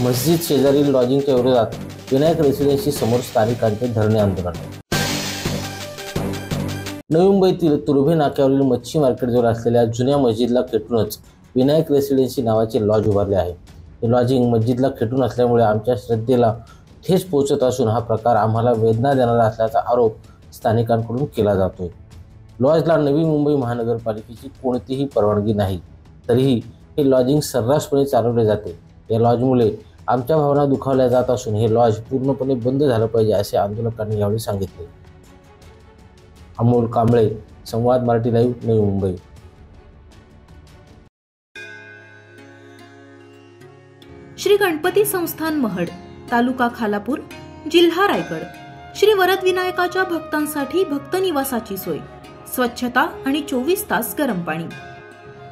मस्जिद शेजारील लॉजिंगच्या विरोधात विनायक रेसिडेन्सी समोर स्थानिकांचे धरणे आंदोलन। नवी मुंबईतील तुर्भे नाक्यावरील मच्छी मार्केटजवळ असलेल्या जुन्या मस्जिदला खेटूनच विनायक रेसिडेन्सी नावाचे लॉज उभारले आहे। हे लॉजिंग मस्जिदला खेटून असल्यामुळे आमच्या श्रद्धेला ठेच पोहोचत असून हा प्रकार आम्हाला वेदना देणारा असल्याचा आरोप स्थानिकांकडून केला जातोय। लॉजला नवी मुंबई महानगरपालिकेची कोणतीही परवानगी नाही, तरीही हे लॉजिंग सर्रासपणे चालवले जाते। या लॉजमुळे आमच्या भावना दुखावल्या जात असून हे लॉज पूर्णपणे बंद झालं पाहिजे असे आंदोलकांनी यावेळी सांगितले। अमोल कांबळे, संवाद मराठी लाईव्ह, नवी मुंबई। श्री गणपती संस्थान महड, तालुका खालापूर, जिल्हा रायगड। श्री वरद विनायकाच्या भक्तांसाठी भक्त निवासाची सोय, स्वच्छता आणि 24 तास गरम पाणी,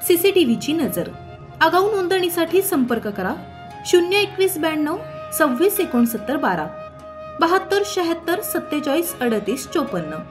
सीसीटीव्हीची नजर। आगाऊ नोंदणीसाठी संपर्क करा 02192 26 69 12 72 76 47 38 54।